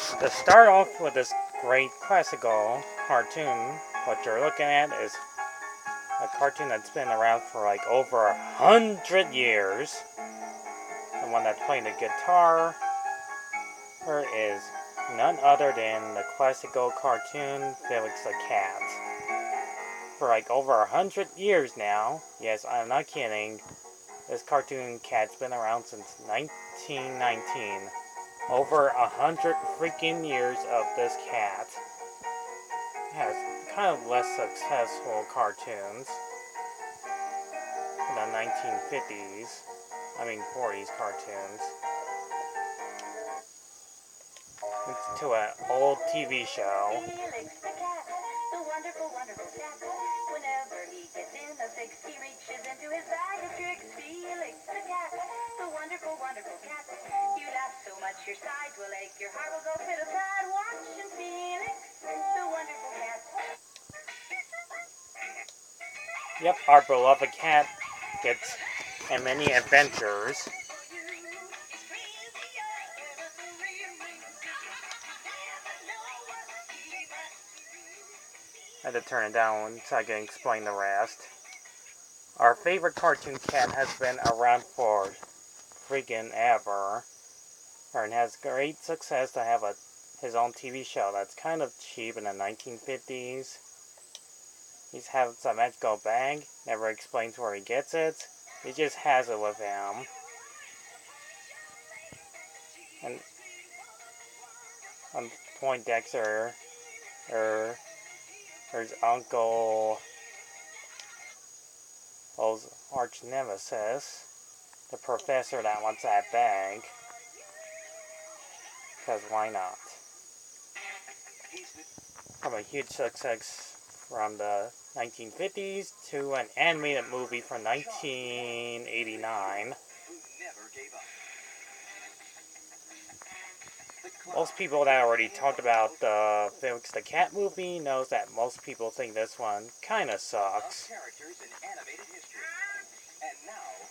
To start off with this great classical cartoon, what you're looking at is a cartoon that's been around for like over 100 years. The one that's playing the guitar is none other than the classical cartoon Felix the Cat. For like over 100 years now, yes, I'm not kidding, this cartoon cat's been around since 1919. Over 100 freaking years of this cat. It has kind of less successful cartoons in the 1950s. 40s cartoons. It's to an old TV show. Felix the cat, the wonderful, wonderful cat. Whenever he gets in a fix, he reaches into his bag of tricks. Felix the cat, the wonderful, wonderful cat. You laugh so much your sides will ache, your heart will go pit-a-pat. Watching Felix, the wonderful cat. Yep, our beloved cat gets in many adventures. I had to turn it down so I can explain the rest. Our favorite cartoon cat has been around for freaking ever. And has great success to have his own TV show that's kind of cheap in the 1950s. He's having some magical bag, never explains where he gets it. He just has it with him. And on point Dexter, his uncle, his arch nemesis, the professor that wants that bag. Because why not? From a huge success from the 1950s to an animated movie from 1989. Most people that already talked about the Felix the Cat movie knows that most people think this one kinda sucks.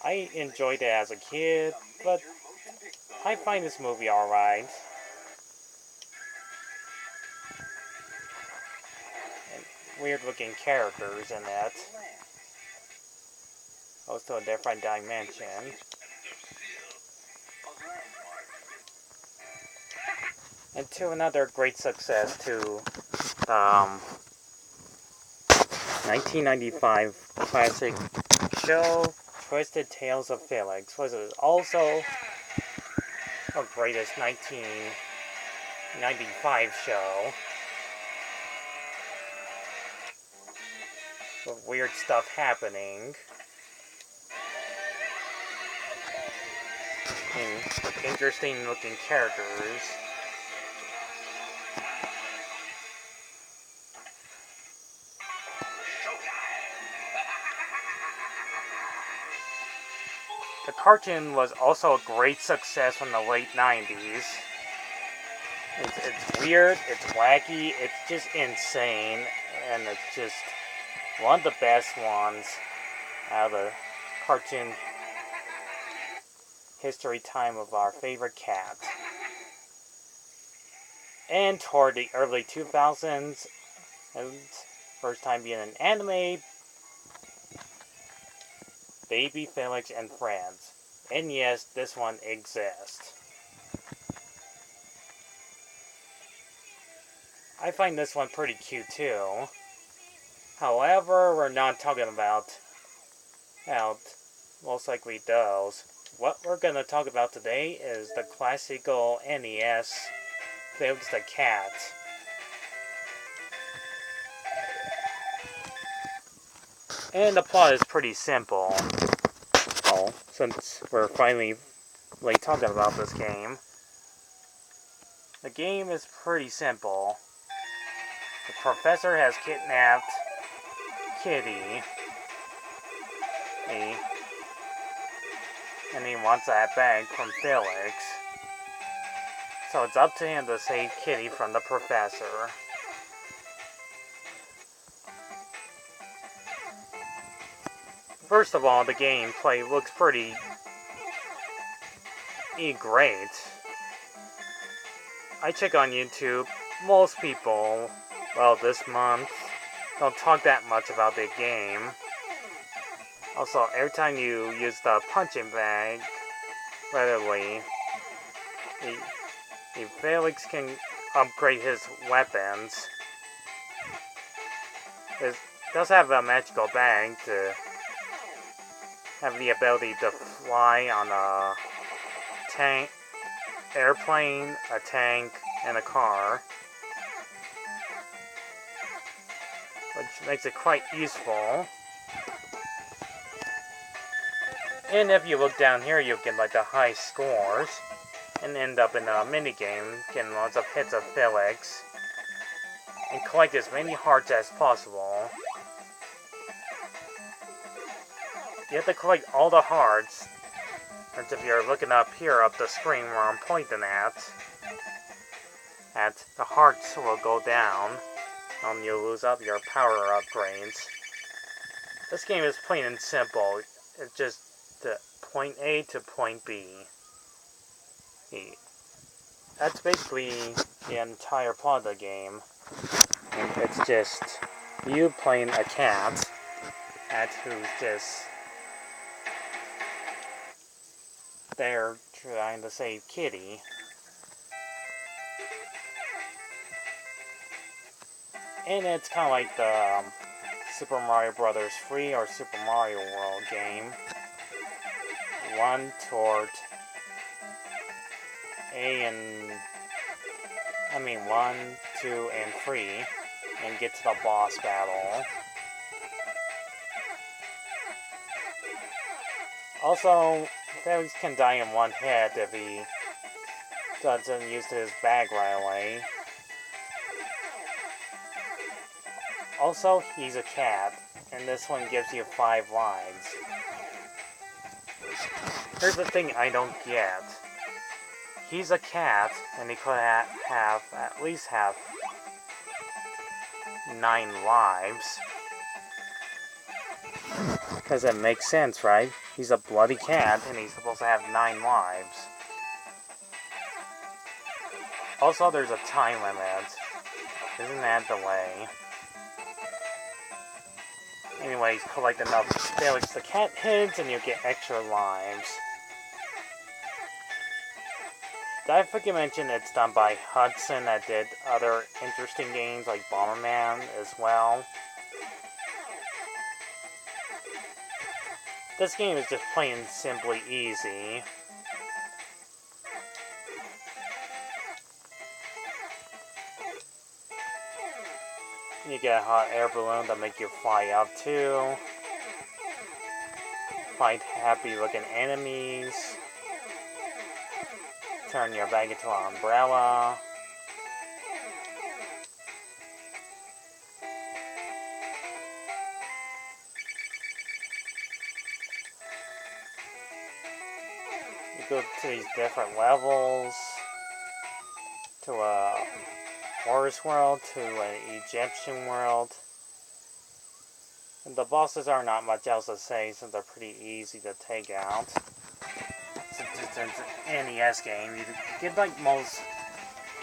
I enjoyed it as a kid, but I find this movie alright. Weird looking characters in it. Also a different dimension. And to another great success to 1995 classic show Twisted Tales of Felix, was also a greatest 1995 show. With weird stuff happening. And interesting looking characters. The cartoon was also a great success from the late 90s. It's weird, it's wacky, it's just insane, and it's just one of the best ones out of the cartoon history time of our favorite cat. And toward the early 2000s, and first time being an anime, Baby Felix and Friends. And yes, this one exists. I find this one pretty cute too. However, we're not talking about most likely those. What we're going to talk about today is the classical NES Felix the Cat. And the plot is pretty simple. Well, since we're finally talking about this game. The game is pretty simple. The professor has kidnapped Kitty. And he wants that bag from Felix. So it's up to him to save Kitty from the professor. First of all, the gameplay looks pretty great. I check on YouTube. Most people, well, this month, don't talk that much about the game. Also, every time you use the punching bag readily, Felix can upgrade his weapons. It does have a magical bag to have the ability to fly on a tank, airplane, a tank, and a car, which makes it quite useful. And if you look down here, you get like the high scores and end up in a minigame, getting lots of hits of Felix, and collect as many hearts as possible. You have to collect all the hearts, and if you're looking up here up the screen where I'm pointing at the hearts will go down, and you'll lose up your power upgrades. This game is plain and simple. It's just the point A to point B. That's basically the entire plot of the game. And it's just you playing a cat who's just there trying to save Kitty. And it's kind of like the Super Mario Brothers 3 or Super Mario World game. One toward one, two, and three, and get to the boss battle. Also, Felix can die in one hit if he doesn't use his bag right away. Also, he's a cat, and this one gives you 5 lives. Here's the thing I don't get. He's a cat, and he could at least have 9 lives. Because it makes sense, right? He's a bloody cat, and he's supposed to have 9 lives. Also, there's a time limit. Isn't that the way? Anyways, collect enough Felix the Cat hits, and you get extra lives. Did I forget to mention it's done by Hudson that did other interesting games like Bomberman as well? This game is just plain and simply easy. You get a hot air balloon that make you fly up too. Fight happy looking enemies. Turn your bag into an umbrella. You go to these different levels. To a Horse world, to an Egyptian world. And the bosses are not much else to say since they're pretty easy to take out. Since it's an NES game, you get like most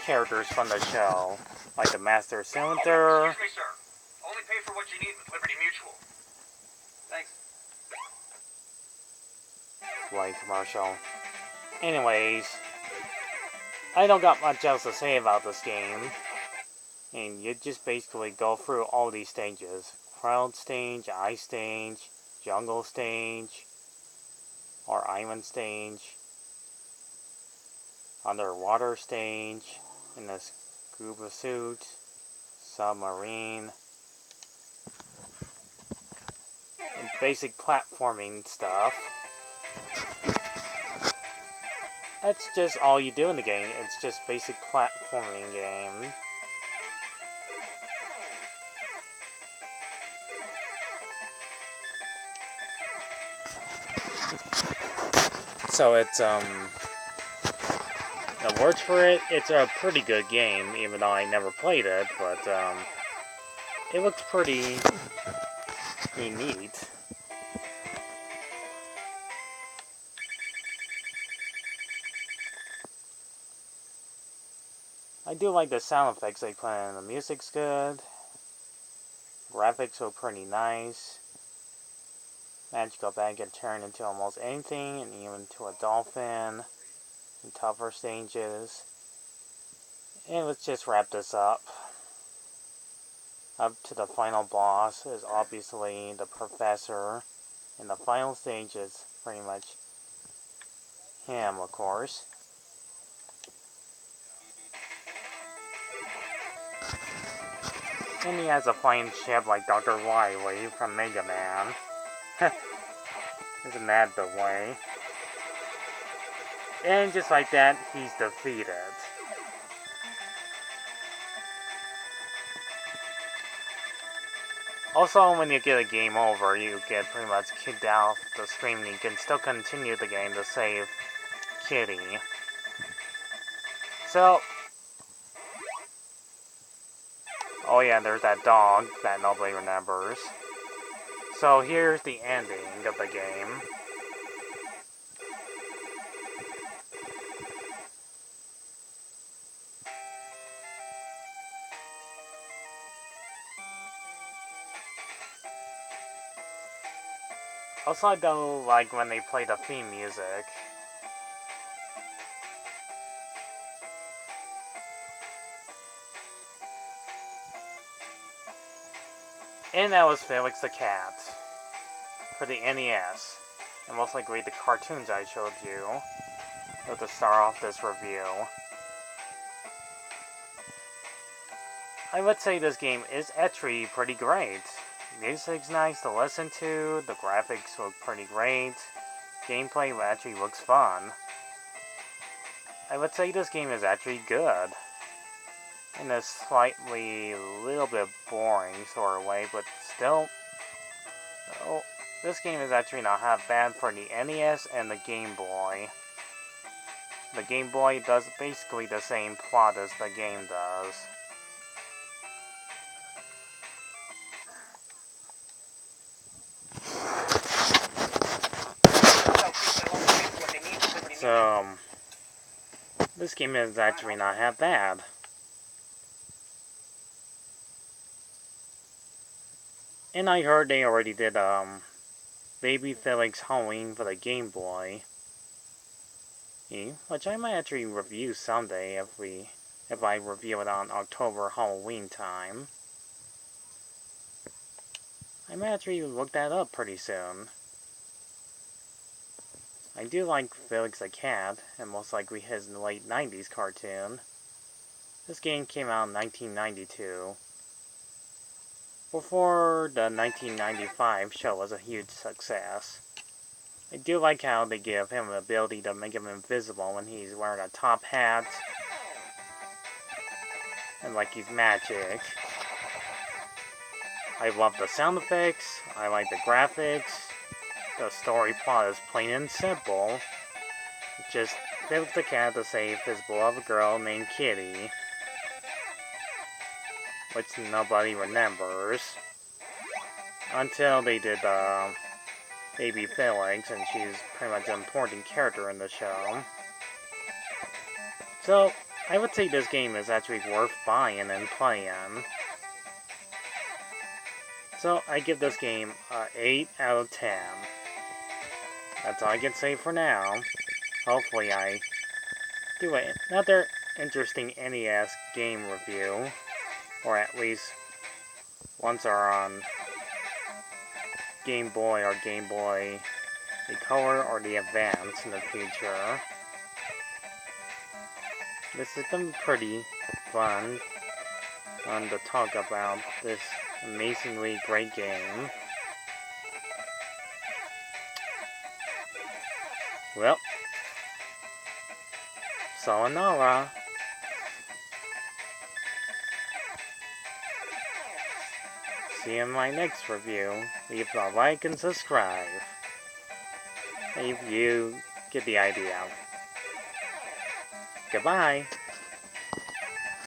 characters from the show, like the Master Cylinder. Excuse me, sir. Only pay for what you need with Liberty Mutual. Thanks. Light commercial. Anyways, I don't got much else to say about this game. And you just basically go through all these stages. Cloud stage, ice stage, jungle stage, or island stage, underwater stage, in the scuba suit, submarine, and basic platforming stuff. That's just all you do in the game. It's just basic platforming game. So it's, the words for it, it's a pretty good game, even though I never played it, but, it looks pretty neat. I do like the sound effects they put in. The music's good. Graphics were pretty nice. Magical Bag can turn into almost anything, and even to a dolphin in tougher stages. And let's just wrap this up. Up to the final boss is obviously the professor, and the final stage is pretty much him, of course. And he has a flying ship like Dr. Wily from Mega Man. Isn't that the way? And just like that, he's defeated. Also, when you get a game over, you get pretty much kicked out the stream, and you can still continue the game to save Kitty. So, oh yeah, there's that dog that nobody remembers. So here's the ending of the game. Also, I don't like when they play the theme music. And that was Felix the Cat for the NES. And most likely the cartoons I showed you to start off this review. I would say this game is actually pretty great. Music's nice to listen to, the graphics look pretty great, gameplay actually looks fun. I would say this game is actually good. In a slightly, little bit boring sort of way, but still, oh, this game is actually not half bad for the NES and the Game Boy. The Game Boy does basically the same plot as the game does. So, this game is actually not half bad. And I heard they already did Baby Felix Halloween for the Game Boy, which I might actually review someday if I review it on October Halloween time. I might actually look that up pretty soon. I do like Felix the Cat, and most likely his late 90s cartoon. This game came out in 1992. Before the 1995 show was a huge success. I do like how they give him the ability to make him invisible when he's wearing a top hat. And like he's magic. I love the sound effects, I like the graphics. The story plot is plain and simple. Just Felix the Cat to save his beloved girl named Kitty, which nobody remembers. Until they did Baby Felix, and she's pretty much an important character in the show. So, I would say this game is actually worth buying and playing. So, I give this game an 8 out of 10. That's all I can say for now. Hopefully I do another interesting NES game review, or at least once are on Game Boy or Game Boy the Color or the Advance in the future. This has been pretty fun to talk about this amazingly great game. Well, sayonara. See you in my next review. Leave a like and subscribe if you get the idea. Goodbye.